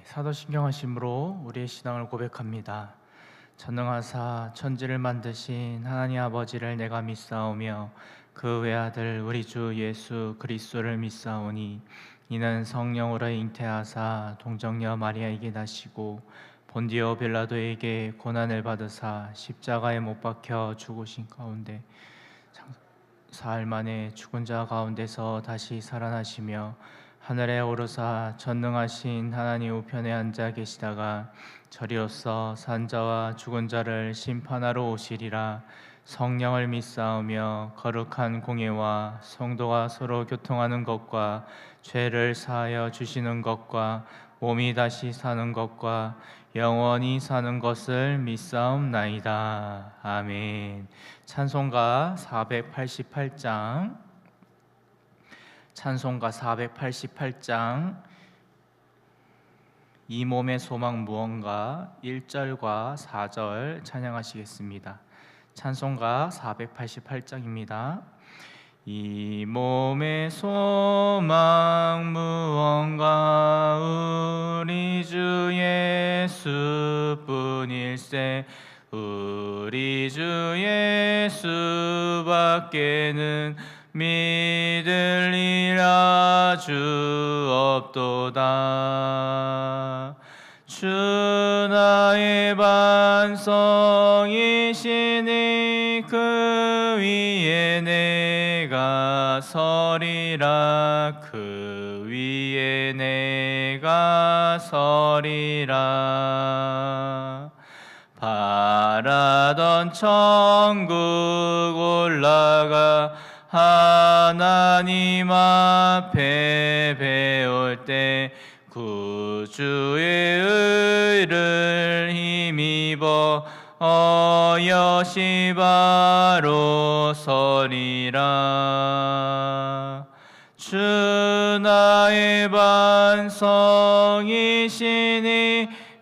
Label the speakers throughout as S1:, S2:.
S1: 사도신경하심으로 우리의 신앙을 고백합니다. 전능하사 천지를 만드신 하나님 아버지를 내가 믿사오며 그 외아들 우리 주 예수 그리스도를 믿사오니 이는 성령으로 잉태하사 동정녀 마리아에게 나시고 본디오 빌라도에게 고난을 받으사 십자가에 못 박혀 죽으신 가운데 사흘 만에 죽은 자 가운데서 다시 살아나시며 하늘에 오르사 전능하신 하나님 우편에 앉아 계시다가 저리로서 산자와 죽은 자를 심판하러 오시리라. 성령을 믿사오며 거룩한 공예와 성도가 서로 교통하는 것과 죄를 사하여 주시는 것과 몸이 다시 사는 것과 영원히 사는 것을 믿사옵나이다. 아멘. 찬송가 488장 찬송가 488장 이 몸의 소망 무언가 1절과 4절 찬양하시겠습니다. 찬송가 488장입니다. 이 몸의 소망 무언가 우리 주 예수뿐일세 우리 주 예수밖에는 믿으리라 주 없도다. 주 나의 반성이시니 그 위에 내가 서리라 그 위에 내가 서리라. 바라던 천국 올라가 하나님 앞에 배울 때 구주의 의를 힘입어 어여시 바로 서리라. 주 나의 반성이시니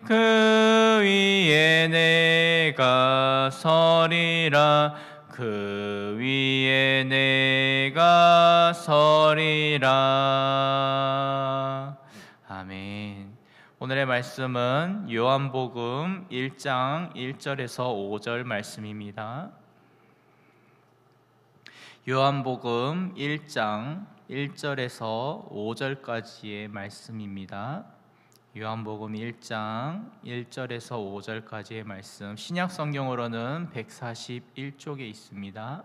S1: 그 위에 내가 서리라 그 위에 내가 서리라. 아멘. 오늘의 말씀은 요한복음 1장 1절에서 5절 말씀입니다. 요한복음 1장 1절에서 5절까지의 말씀입니다. 요한복음 1장 1절에서 5절까지의 말씀, 신약 성경으로는 141쪽에 있습니다.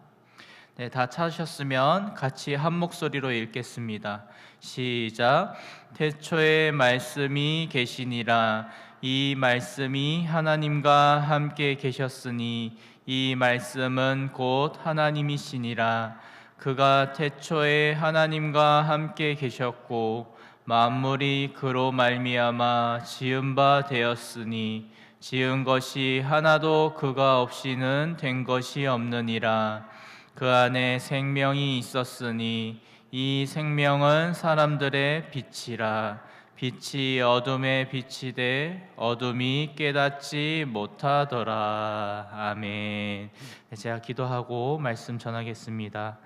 S1: 네, 다 찾으셨으면 같이 한 목소리로 읽겠습니다. 시작. 태초에 말씀이 계시니라. 이 말씀이 하나님과 함께 계셨으니 이 말씀은 곧 하나님이시니라. 그가 태초에 하나님과 함께 계셨고 만물이 그로 말미암아 지은 바 되었으니 지은 것이 하나도 그가 없이는 된 것이 없느니라. 그 안에 생명이 있었으니 이 생명은 사람들의 빛이라. 빛이 어둠에 비치되 어둠이 깨닫지 못하더라. 아멘. 제가 기도하고 말씀 전하겠습니다.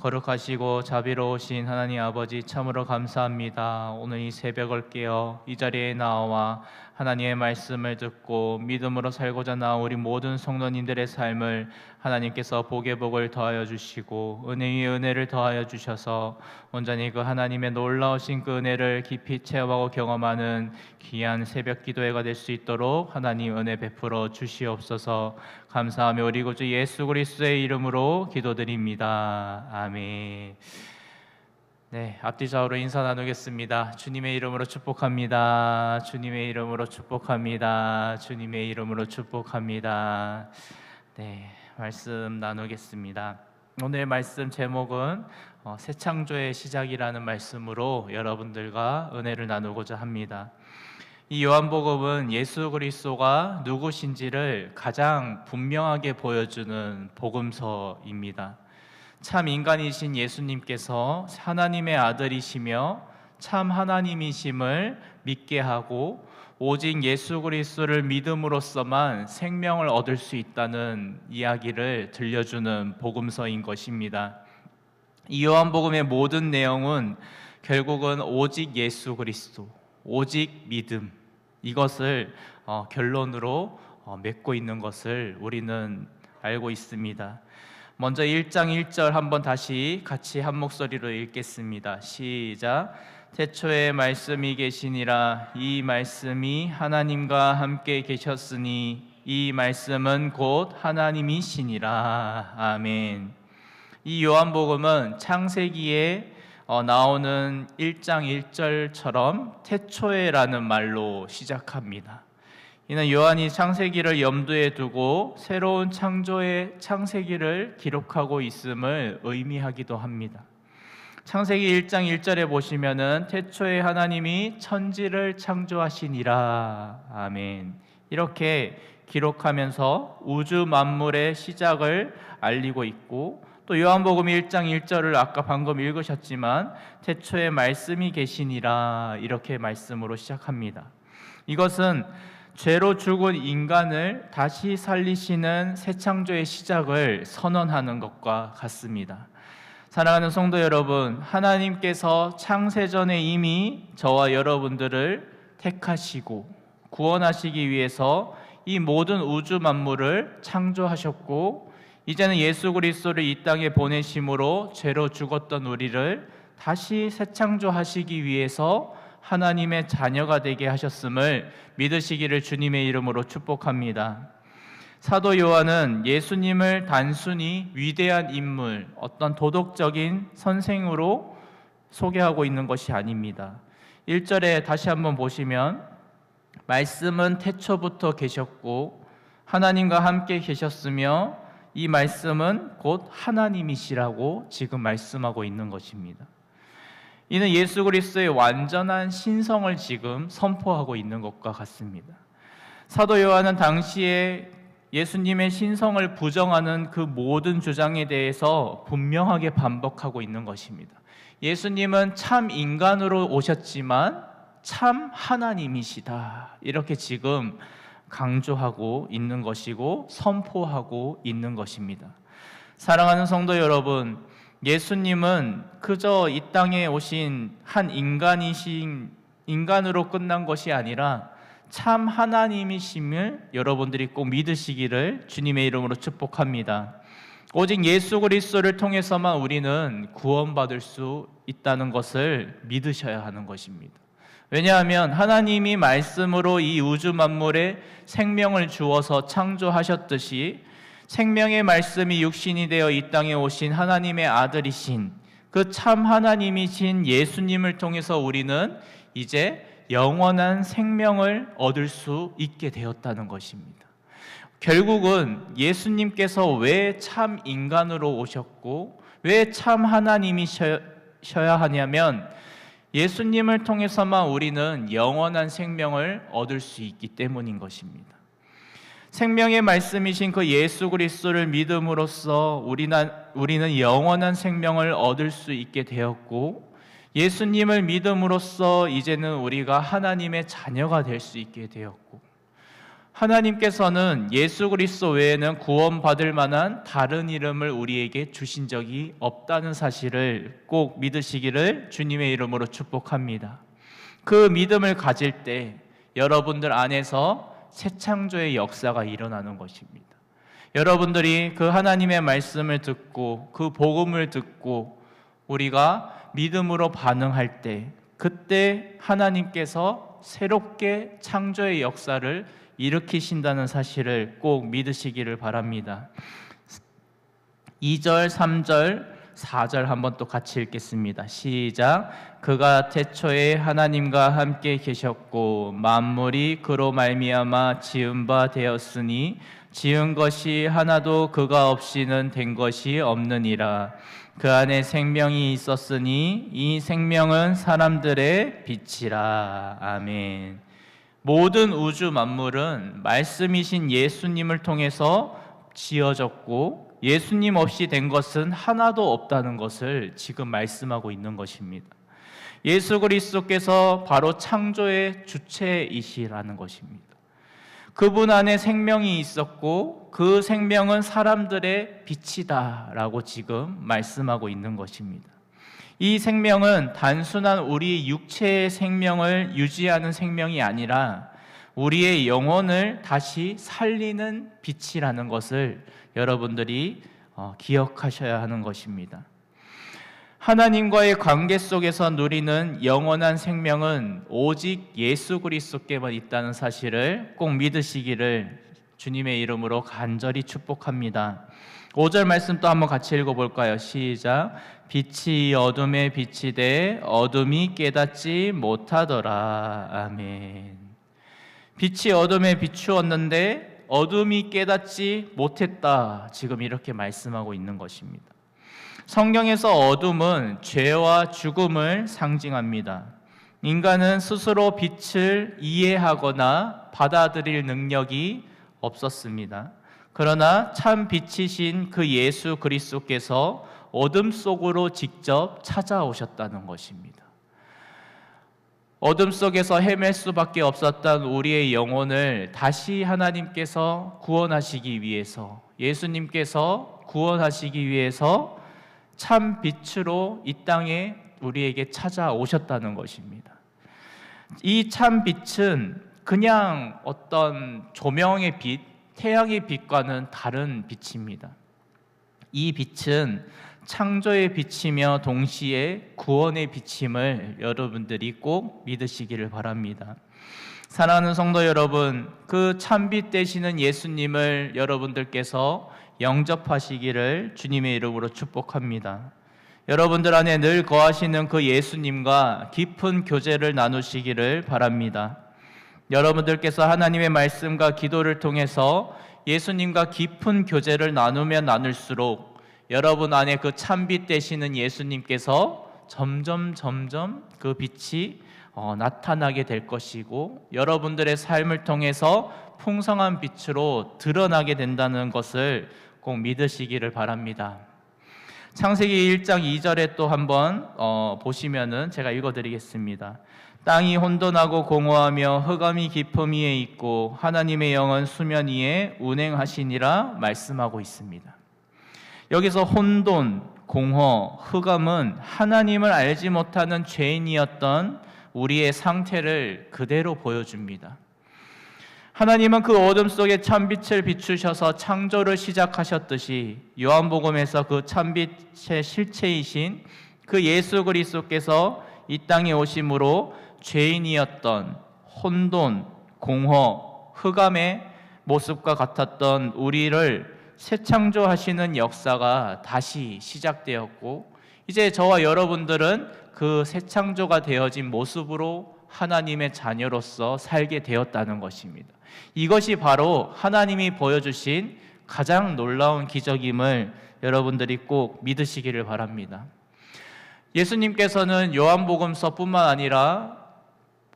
S1: 거룩하시고 자비로우신 하나님 아버지 참으로 감사합니다. 오늘 이 새벽을 깨어 이 자리에 나와 하나님의 말씀을 듣고 믿음으로 살고자 나온 우리 모든 성도님들의 삶을 하나님께서 복에 복을 더하여 주시고 은혜 위에 은혜를 더하여 주셔서 온전히 그 하나님의 놀라우신 그 은혜를 깊이 체험하고 경험하는 귀한 새벽 기도회가 될 수 있도록 하나님 은혜 베풀어 주시옵소서. 감사하며 우리 구주 예수 그리스도의 이름으로 기도드립니다. 아멘. 네, 앞뒤 좌우로 인사 나누겠습니다. 주님의 이름으로 축복합니다. 주님의 이름으로 축복합니다. 주님의 이름으로 축복합니다. 네, 말씀 나누겠습니다. 오늘 말씀 제목은 새 창조의 시작이라는 말씀으로 여러분들과 은혜를 나누고자 합니다. 이 요한복음은 예수 그리스도가 누구신지를 가장 분명하게 보여주는 복음서입니다. 참 인간이신 예수님께서 하나님의 아들이시며 참 하나님이심을 믿게 하고 오직 예수 그리스도를 믿음으로써만 생명을 얻을 수 있다는 이야기를 들려주는 복음서인 것입니다. 이 요한복음의 모든 내용은 결국은 오직 예수 그리스도, 오직 믿음, 이것을 결론으로 맺고 있는 것을 우리는 알고 있습니다. 먼저 1장 1절 한번 다시 같이 한 목소리로 읽겠습니다. 시작. 태초에 말씀이 계시니라. 이 말씀이 하나님과 함께 계셨으니 이 말씀은 곧 하나님이시니라. 아멘. 이 요한복음은 창세기에 나오는 1장 1절처럼 태초에라는 말로 시작합니다. 이는 요한이 창세기를 염두에 두고 새로운 창세기를 기록하고 있음을 의미하기도 합니다. 창세기 1장 1절에 보시면은 태초에 하나님이 천지를 창조하시니라. 아멘. 이렇게 기록하면서 우주 만물의 시작을 알리고 있고, 또 요한복음 1장 1절을 아까 방금 읽으셨지만 태초에 말씀이 계시니라 이렇게 말씀으로 시작합니다. 이것은 죄로 죽은 인간을 다시 살리시는 새 창조의 시작을 선언하는 것과 같습니다. 사랑하는 성도 여러분, 하나님께서 창세전에 이미 저와 여러분들을 택하시고 구원하시기 위해서 이 모든 우주 만물을 창조하셨고, 이제는 예수 그리스도를 이 땅에 보내심으로 죄로 죽었던 우리를 다시 새 창조하시기 위해서 하나님의 자녀가 되게 하셨음을 믿으시기를 주님의 이름으로 축복합니다. 사도 요한은 예수님을 단순히 위대한 인물, 어떤 도덕적인 선생으로 소개하고 있는 것이 아닙니다. 1절에 다시 한번 보시면 말씀은 태초부터 계셨고 하나님과 함께 계셨으며 이 말씀은 곧 하나님이시라고 지금 말씀하고 있는 것입니다. 이는 예수 그리스도의 완전한 신성을 지금 선포하고 있는 것과 같습니다. 사도 요한은 당시에 예수님의 신성을 부정하는 그 모든 주장에 대해서 분명하게 반박하고 있는 것입니다. 예수님은 참 인간으로 오셨지만 참 하나님이시다. 이렇게 지금 강조하고 있는 것이고 선포하고 있는 것입니다. 사랑하는 성도 여러분, 예수님은 그저 이 땅에 오신 한 인간으로 끝난 것이 아니라 참 하나님이심을 여러분들이 꼭 믿으시기를 주님의 이름으로 축복합니다. 오직 예수 그리스도를 통해서만 우리는 구원받을 수 있다는 것을 믿으셔야 하는 것입니다. 왜냐하면 하나님이 말씀으로 이 우주 만물에 생명을 주어서 창조하셨듯이 생명의 말씀이 육신이 되어 이 땅에 오신 하나님의 아들이신 그 참 하나님이신 예수님을 통해서 우리는 이제 영원한 생명을 얻을 수 있게 되었다는 것입니다. 결국은 예수님께서 왜 참 인간으로 오셨고 왜 참 하나님이셔야 하냐면 예수님을 통해서만 우리는 영원한 생명을 얻을 수 있기 때문인 것입니다. 생명의 말씀이신 그 예수 그리스도를 믿음으로써 우리는 영원한 생명을 얻을 수 있게 되었고, 예수님을 믿음으로써 이제는 우리가 하나님의 자녀가 될 수 있게 되었고, 하나님께서는 예수 그리스도 외에는 구원받을 만한 다른 이름을 우리에게 주신 적이 없다는 사실을 꼭 믿으시기를 주님의 이름으로 축복합니다. 그 믿음을 가질 때 여러분들 안에서 새 창조의 역사가 일어나는 것입니다. 여러분들이 그 하나님의 말씀을 듣고 그 복음을 듣고 우리가 믿음으로 반응할 때, 그때 하나님께서 새롭게 창조의 역사를 일으키신다는 사실을 꼭 믿으시기를 바랍니다. 2절, 3절, 4절 한번 또 같이 읽겠습니다. 시작. 그가 태초에 하나님과 함께 계셨고 만물이 그로 말미암아 지은 바 되었으니 지은 것이 하나도 그가 없이는 된 것이 없느니라. 그 안에 생명이 있었으니 이 생명은 사람들의 빛이라. 아멘. 모든 우주 만물은 말씀이신 예수님을 통해서 지어졌고 예수님 없이 된 것은 하나도 없다는 것을 지금 말씀하고 있는 것입니다. 예수 그리스도께서 바로 창조의 주체이시라는 것입니다. 그분 안에 생명이 있었고 그 생명은 사람들의 빛이다라고 지금 말씀하고 있는 것입니다. 이 생명은 단순한 우리 육체의 생명을 유지하는 생명이 아니라 우리의 영혼을 다시 살리는 빛이라는 것을 여러분들이 기억하셔야 하는 것입니다. 하나님과의 관계 속에서 누리는 영원한 생명은 오직 예수 그리스도께만 있다는 사실을 꼭 믿으시기를 주님의 이름으로 간절히 축복합니다. 5절 말씀 또 한번 같이 읽어볼까요? 시작. 빛이 어둠에 빛이 돼 어둠이 깨닫지 못하더라. 아멘. 빛이 어둠에 비추었는데 어둠이 깨닫지 못했다. 지금 이렇게 말씀하고 있는 것입니다. 성경에서 어둠은 죄와 죽음을 상징합니다. 인간은 스스로 빛을 이해하거나 받아들일 능력이 없었습니다. 그러나 참 빛이신 그 예수 그리스도께서 어둠 속으로 직접 찾아오셨다는 것입니다. 어둠 속에서 헤맬 수밖에 없었던 우리의 영혼을 다시 하나님께서 구원하시기 위해서, 예수님께서 구원하시기 위해서 참 빛으로 이 땅에 우리에게 찾아오셨다는 것입니다. 이 참 빛은 그냥 어떤 조명의 빛, 태양의 빛과는 다른 빛입니다. 이 빛은 창조의 빛이며 동시에 구원의 빛임을 여러분들이 꼭 믿으시기를 바랍니다. 사랑하는 성도 여러분, 그 참빛 되시는 예수님을 여러분들께서 영접하시기를 주님의 이름으로 축복합니다. 여러분들 안에 늘 거하시는 그 예수님과 깊은 교제를 나누시기를 바랍니다. 여러분들께서 하나님의 말씀과 기도를 통해서 예수님과 깊은 교제를 나누면 나눌수록 여러분 안에 그 참빛 되시는 예수님께서 점점 그 빛이 나타나게 될 것이고 여러분들의 삶을 통해서 풍성한 빛으로 드러나게 된다는 것을 꼭 믿으시기를 바랍니다. 창세기 1장 2절에 또 한번 보시면은 제가 읽어드리겠습니다. 땅이 혼돈하고 공허하며 흑암이 깊음 위에 있고 하나님의 영은 수면 위에 운행하시니라 말씀하고 있습니다. 여기서 혼돈, 공허, 흑암은 하나님을 알지 못하는 죄인이었던 우리의 상태를 그대로 보여줍니다. 하나님은 그 어둠 속에 참빛을 비추셔서 창조를 시작하셨듯이 요한복음에서 그 참빛의 실체이신 그 예수 그리스도께서 이 땅에 오심으로 죄인이었던 혼돈, 공허, 흑암의 모습과 같았던 우리를 새창조하시는 역사가 다시 시작되었고 이제 저와 여러분들은 그 새창조가 되어진 모습으로 하나님의 자녀로서 살게 되었다는 것입니다. 이것이 바로 하나님이 보여주신 가장 놀라운 기적임을 여러분들이 꼭 믿으시기를 바랍니다. 예수님께서는 요한복음서뿐만 아니라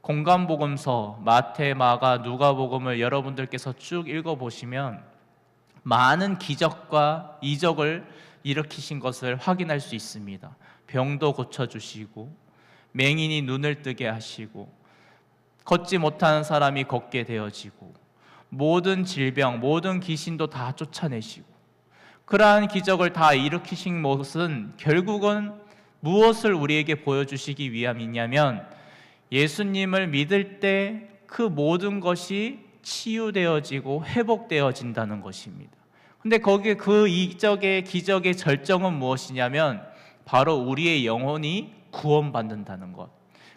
S1: 공간복음서, 마태, 마가, 누가복음을 여러분들께서 쭉 읽어보시면 많은 기적과 이적을 일으키신 것을 확인할 수 있습니다. 병도 고쳐주시고 맹인이 눈을 뜨게 하시고 걷지 못하는 사람이 걷게 되어지고 모든 질병, 모든 귀신도 다 쫓아내시고 그러한 기적을 다 일으키신 것은 결국은 무엇을 우리에게 보여주시기 위함이냐면 예수님을 믿을 때 그 모든 것이 치유되어지고 회복되어진다는 것입니다. 근데 거기에 그 기적의 절정은 무엇이냐면 바로 우리의 영혼이 구원받는다는 것.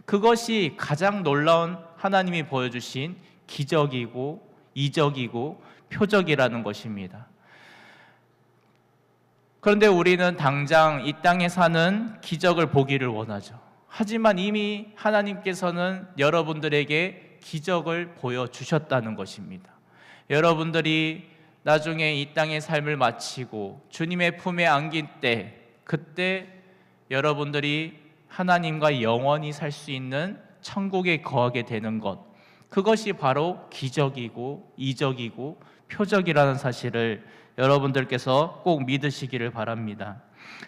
S1: 그것이 가장 놀라운 하나님이 보여주신 기적이고 이적이고 표적이라는 것입니다. 그런데 우리는 당장 이 땅에 사는 기적을 보기를 원하죠. 하지만 이미 하나님께서는 여러분들에게 기적을 보여주셨다는 것입니다. 여러분들이 나중에 이 땅의 삶을 마치고 주님의 품에 안긴 때 그때 여러분들이 하나님과 영원히 살 수 있는 천국에 거하게 되는 것, 그것이 바로 기적이고 이적이고 표적이라는 사실을 여러분들께서 꼭 믿으시기를 바랍니다.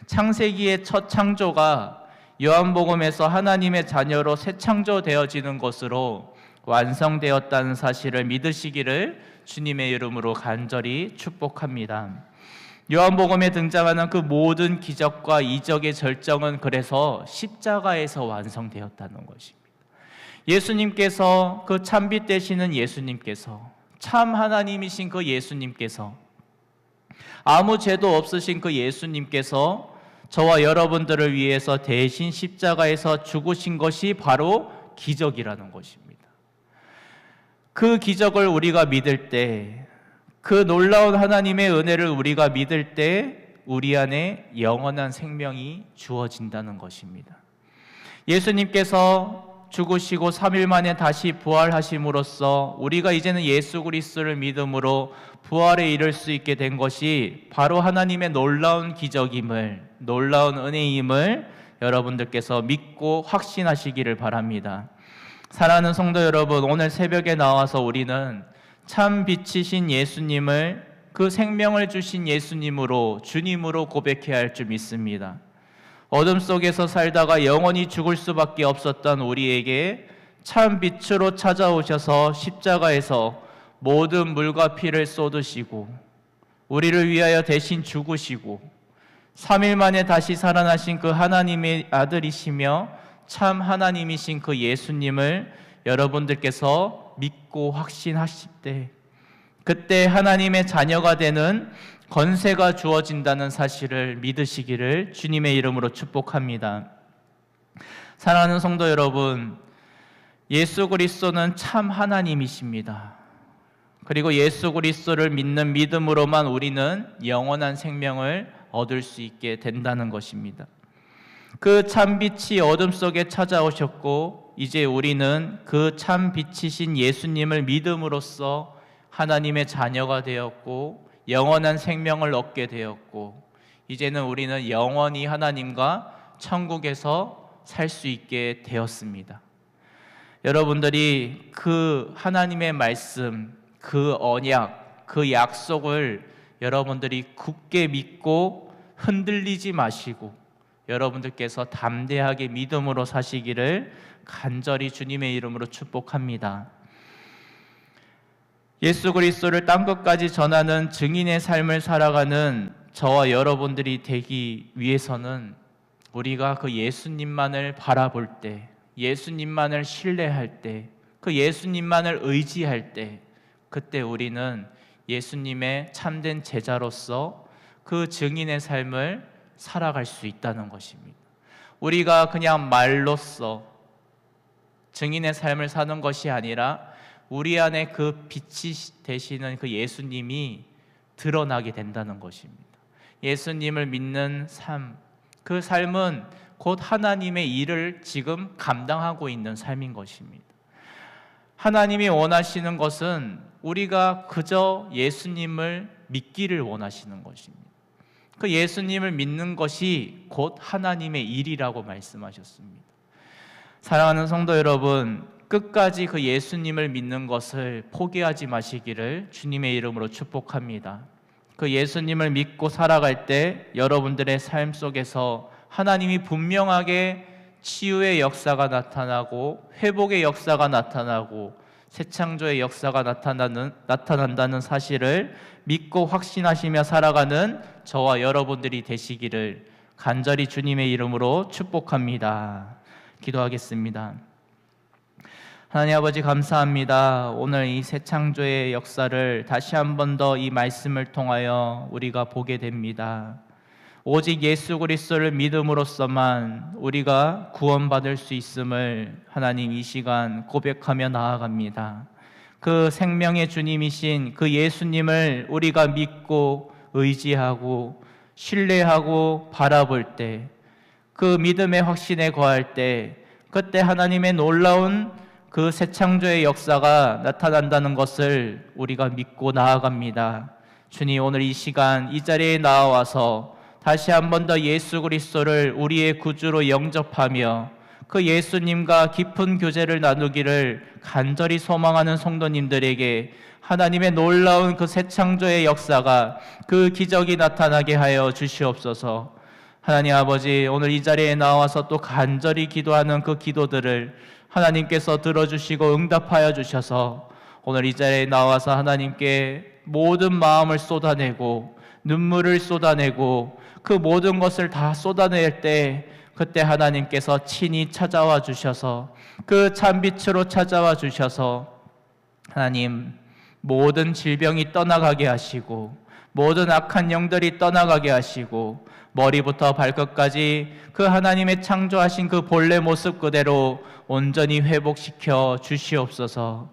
S1: 창세기의 첫 창조가 요한복음에서 하나님의 자녀로 새 창조되어지는 것으로 완성되었다는 사실을 믿으시기를 주님의 이름으로 간절히 축복합니다. 요한복음에 등장하는 그 모든 기적과 이적의 절정은 그래서 십자가에서 완성되었다는 것입니다. 예수님께서, 그 참빛 되시는 예수님께서, 참 하나님이신 그 예수님께서, 아무 죄도 없으신 그 예수님께서 저와 여러분들을 위해서 대신 십자가에서 죽으신 것이 바로 기적이라는 것입니다. 그 기적을 우리가 믿을 때, 그 놀라운 하나님의 은혜를 우리가 믿을 때 우리 안에 영원한 생명이 주어진다는 것입니다. 예수님께서 죽으시고 3일 만에 다시 부활하심으로써 우리가 이제는 예수 그리스도를 믿음으로 부활에 이를 수 있게 된 것이 바로 하나님의 놀라운 기적임을, 놀라운 은혜임을 여러분들께서 믿고 확신하시기를 바랍니다. 사랑하는 성도 여러분, 오늘 새벽에 나와서 우리는 참 빛이신 예수님을, 그 생명을 주신 예수님으로, 주님으로 고백해야 할 줄 믿습니다. 어둠 속에서 살다가 영원히 죽을 수밖에 없었던 우리에게 참 빛으로 찾아오셔서 십자가에서 모든 물과 피를 쏟으시고 우리를 위하여 대신 죽으시고 3일 만에 다시 살아나신 그 하나님의 아들이시며 참 하나님이신 그 예수님을 여러분들께서 믿고 확신하실 때, 그때 하나님의 자녀가 되는 건세가 주어진다는 사실을 믿으시기를 주님의 이름으로 축복합니다. 사랑하는 성도 여러분, 예수 그리스도는 참 하나님이십니다. 그리고 예수 그리스도를 믿는 믿음으로만 우리는 영원한 생명을 얻을 수 있게 된다는 것입니다. 그 참 빛이 어둠 속에 찾아오셨고 이제 우리는 그 참 빛이신 예수님을 믿음으로써 하나님의 자녀가 되었고 영원한 생명을 얻게 되었고 이제는 우리는 영원히 하나님과 천국에서 살 수 있게 되었습니다. 여러분들이 그 하나님의 말씀, 그 언약, 그 약속을 여러분들이 굳게 믿고 흔들리지 마시고 여러분들께서 담대하게 믿음으로 사시기를 간절히 주님의 이름으로 축복합니다. 예수 그리스도를 땅끝까지 전하는 증인의 삶을 살아가는 저와 여러분들이 되기 위해서는 우리가 그 예수님만을 바라볼 때, 예수님만을 신뢰할 때, 그 예수님만을 의지할 때, 그때 우리는 예수님의 참된 제자로서 그 증인의 삶을 살아갈 수 있다는 것입니다. 우리가 그냥 말로써 증인의 삶을 사는 것이 아니라 우리 안에 그 빛이 되시는 그 예수님이 드러나게 된다는 것입니다. 예수님을 믿는 삶, 그 삶은 곧 하나님의 일을 지금 감당하고 있는 삶인 것입니다. 하나님이 원하시는 것은 우리가 그저 예수님을 믿기를 원하시는 것입니다. 그 예수님을 믿는 것이 곧 하나님의 일이라고 말씀하셨습니다. 사랑하는 성도 여러분, 끝까지 그 예수님을 믿는 것을 포기하지 마시기를 주님의 이름으로 축복합니다. 그 예수님을 믿고 살아갈 때 여러분들의 삶 속에서 하나님이 분명하게 치유의 역사가 나타나고 회복의 역사가 나타나고 새 창조의 역사가 나타난다는 사실을 믿고 확신하시며 살아가는 저와 여러분들이 되시기를 간절히 주님의 이름으로 축복합니다. 기도하겠습니다. 하나님 아버지 감사합니다. 오늘 이 새 창조의 역사를 다시 한 번 더 이 말씀을 통하여 우리가 보게 됩니다. 오직 예수 그리스도를 믿음으로써만 우리가 구원받을 수 있음을 하나님 이 시간 고백하며 나아갑니다. 그 생명의 주님이신 그 예수님을 우리가 믿고 의지하고 신뢰하고 바라볼 때, 그 믿음의 확신에 거할 때 그때 하나님의 놀라운 그 새 창조의 역사가 나타난다는 것을 우리가 믿고 나아갑니다. 주님, 오늘 이 시간 이 자리에 나와서 다시 한 번 더 예수 그리스도를 우리의 구주로 영접하며 그 예수님과 깊은 교제를 나누기를 간절히 소망하는 성도님들에게 하나님의 놀라운 그 새 창조의 역사가, 그 기적이 나타나게 하여 주시옵소서. 하나님 아버지, 오늘 이 자리에 나와서 또 간절히 기도하는 그 기도들을 하나님께서 들어주시고 응답하여 주셔서 오늘 이 자리에 나와서 하나님께 모든 마음을 쏟아내고 눈물을 쏟아내고 그 모든 것을 다 쏟아낼 때 그때 하나님께서 친히 찾아와 주셔서 그 참빛으로 찾아와 주셔서 하나님 모든 질병이 떠나가게 하시고 모든 악한 영들이 떠나가게 하시고 머리부터 발끝까지 그 하나님의 창조하신 그 본래 모습 그대로 온전히 회복시켜 주시옵소서.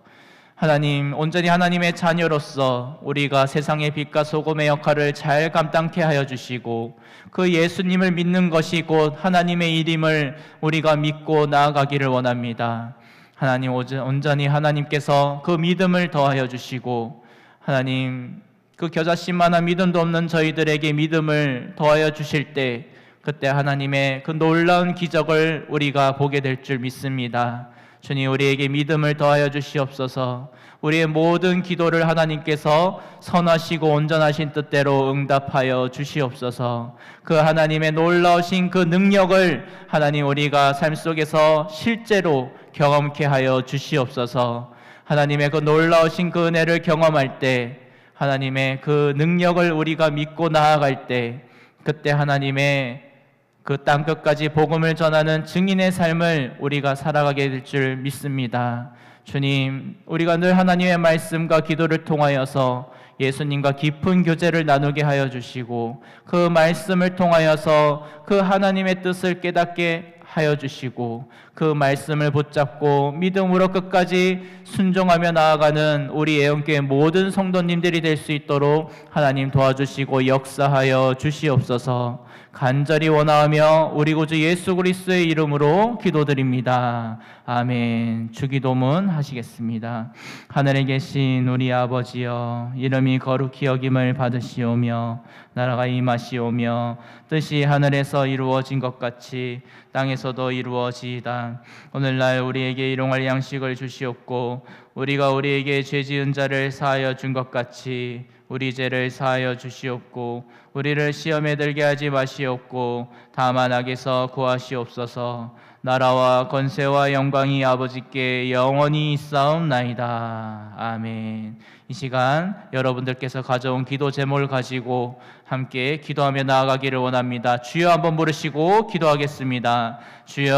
S1: 하나님, 온전히 하나님의 자녀로서 우리가 세상의 빛과 소금의 역할을 잘 감당케 하여 주시고 그 예수님을 믿는 것이 곧 하나님의 일임을 우리가 믿고 나아가기를 원합니다. 하나님, 온전히 하나님께서 그 믿음을 더하여 주시고 하나님, 그 겨자씨만한 믿음도 없는 저희들에게 믿음을 더하여 주실 때 그때 하나님의 그 놀라운 기적을 우리가 보게 될 줄 믿습니다. 주님, 우리에게 믿음을 더하여 주시옵소서. 우리의 모든 기도를 하나님께서 선하시고 온전하신 뜻대로 응답하여 주시옵소서. 그 하나님의 놀라우신 그 능력을 하나님 우리가 삶 속에서 실제로 경험케 하여 주시옵소서. 하나님의 그 놀라우신 그 은혜를 경험할 때 하나님의 그 능력을 우리가 믿고 나아갈 때 그때 하나님의 그 땅끝까지 복음을 전하는 증인의 삶을 우리가 살아가게 될 줄 믿습니다. 주님, 우리가 늘 하나님의 말씀과 기도를 통하여서 예수님과 깊은 교제를 나누게 하여 주시고 그 말씀을 통하여서 그 하나님의 뜻을 깨닫게 하여 주시고 그 말씀을 붙잡고 믿음으로 끝까지 순종하며 나아가는 우리 애원교회 모든 성도님들이 될 수 있도록 하나님 도와주시고 역사하여 주시옵소서. 간절히 원하며 우리 구주 예수 그리스도의 이름으로 기도드립니다. 아멘. 주기도문 하시겠습니다. 하늘에 계신 우리 아버지여, 이름이 거룩히 여김을 받으시오며 나라가 임하시오며 뜻이 하늘에서 이루어진 것 같이 땅에서도 이루어지이다. 오늘날 우리에게 일용할 양식을 주시옵고 우리가 우리에게 죄 지은 자를 사하여 준 것 같이 우리 죄를 사하여 주시옵고 우리를 시험에 들게 하지 마시옵고 다만 악에서 구하시옵소서. 나라와 권세와 영광이 아버지께 영원히 있사옵나이다. 아멘. 이 시간 여러분들께서 가져온 기도 제목을 가지고 함께 기도하며 나아가기를 원합니다. 주여 한번 부르시고 기도하겠습니다. 주여.